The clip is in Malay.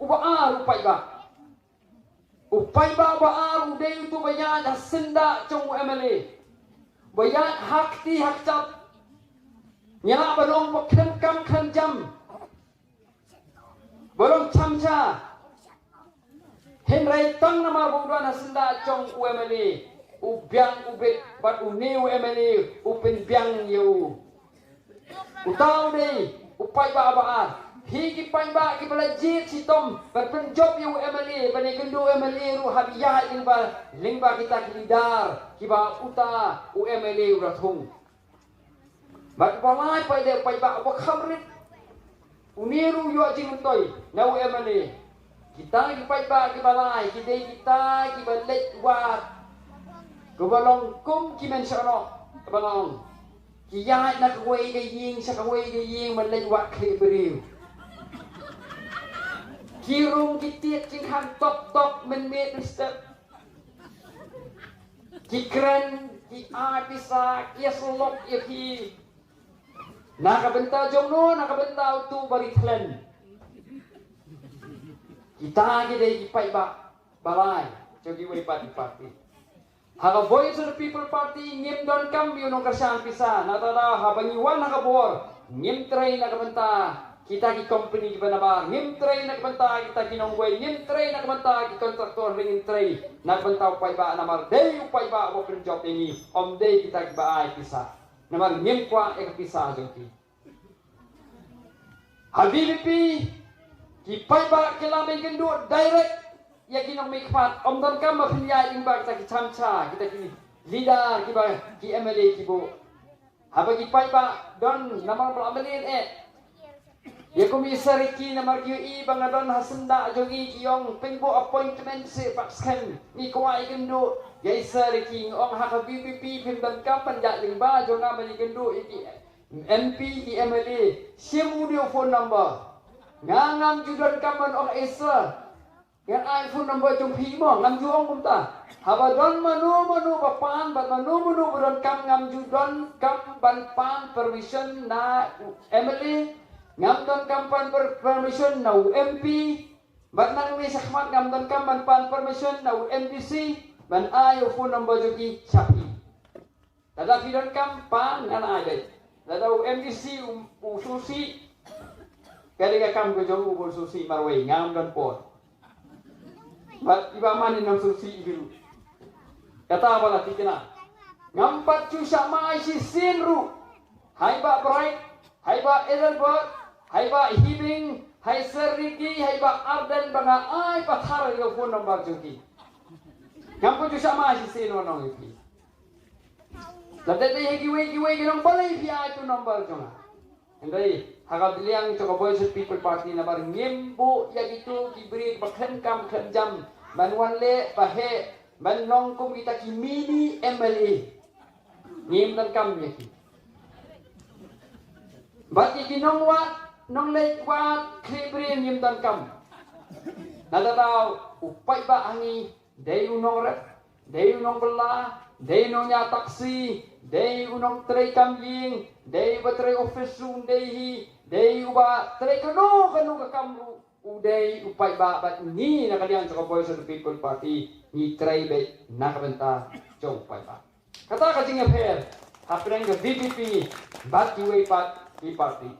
ubaar upai ba ubaar udai tu bayat hasenda trong MLA bayat hakti hakcat nyala balong bakhem kam khan jam balong chamcha henrai tang nama budan hasenda trong MLA ubyang ubet bat uniu MLA upen byang yu utau dei upai ba ubaar higi pamba ki pelajit sitom berpenjob yu MLA bani gendu MLA ru habiyah lingba kita kilidar kiba uta u MLA urathung bak palai pai de pai ba khamrit uniru yu ajing toy na u MLA kita ki pai ba ki balai ki dei kita ki balet wat ko balong kum ki men sono balong ki yai na kwei ge ying sa kwei ge ying man let wat kli beriu kirung kitiet king han top men met step ki kren ki bisa ki slok ki nakabenta jomno nakabenta tu bari thlen kita gi dei ki pai ba balai jogi wei party haga voice of the people party ngim don kam yu no kasan pisa natada habangiwan nakabor ngim train nakabenta kita ki company ki banabar ngim tray nagbanta kita kinongway ngim tray nagbanta ki kontraktor ringin tray nagbanta upay ba namar day upay ba open job ini om day kita ki ba ay pisa namar ngim kwa ek pisa joti habibi ki pay ba kilame gendu direct ya kinong mikpat om don kam mafinya imbar kita ki chamcha kita ki leader ki ba ki MLA ki bo habagi pay ba don namar amalin ya komisar ki namar QE bangadon hasenda jogi kiyong pengbo appointment se pakskan ni kwai gendo ya isar ki ong haka BPP pemban kapan ja lingba jonga mali gendo iki MP ki MLA simudio phone number ngangam judon kapan ong isar yang iPhone number jong phi mo ngam juong kumta habadon manu bapan bat manu buron kam ngam judon kam ban pan permission na MLA ngam don kampan permission na MP bat nang ni sakmat ngam don kampan pan permission na MDC ban ayo phone number jogi sapi tada pidon kampan ana ada tada MDC ususi kali kam ko jong ususi marway ngam don por bat iba mani nam susi biru kata bala tikena ngam pat chu sama si sinru hai ba bright hai ba Edelbert hai ba hibing hai seriki hai ba arden banga ai pathar yo phone number joki ngam ko sama si sino no iki labde te giwe ginong balai fi ai tu number jonga endai haga biliang to voice people party na bar ngimbo ya gitu kibri bakhan kam khanjam banwan le bahe ban nong kum kita ki mini MLA ngim dan kam yaki bati ginong wat nong lek wat klibri ngim dan kam nadadaw upay ba angi day unong rep day unong bela day unong nya taksi day unong tray kamying day ba tray office room day uba tray kanu ka kamru uday upay ba bat ni nakalian sa voice of the people party ni tray be nakabenta jong upay ba kata ka jing affair hapren ga BBP bat kiway pat party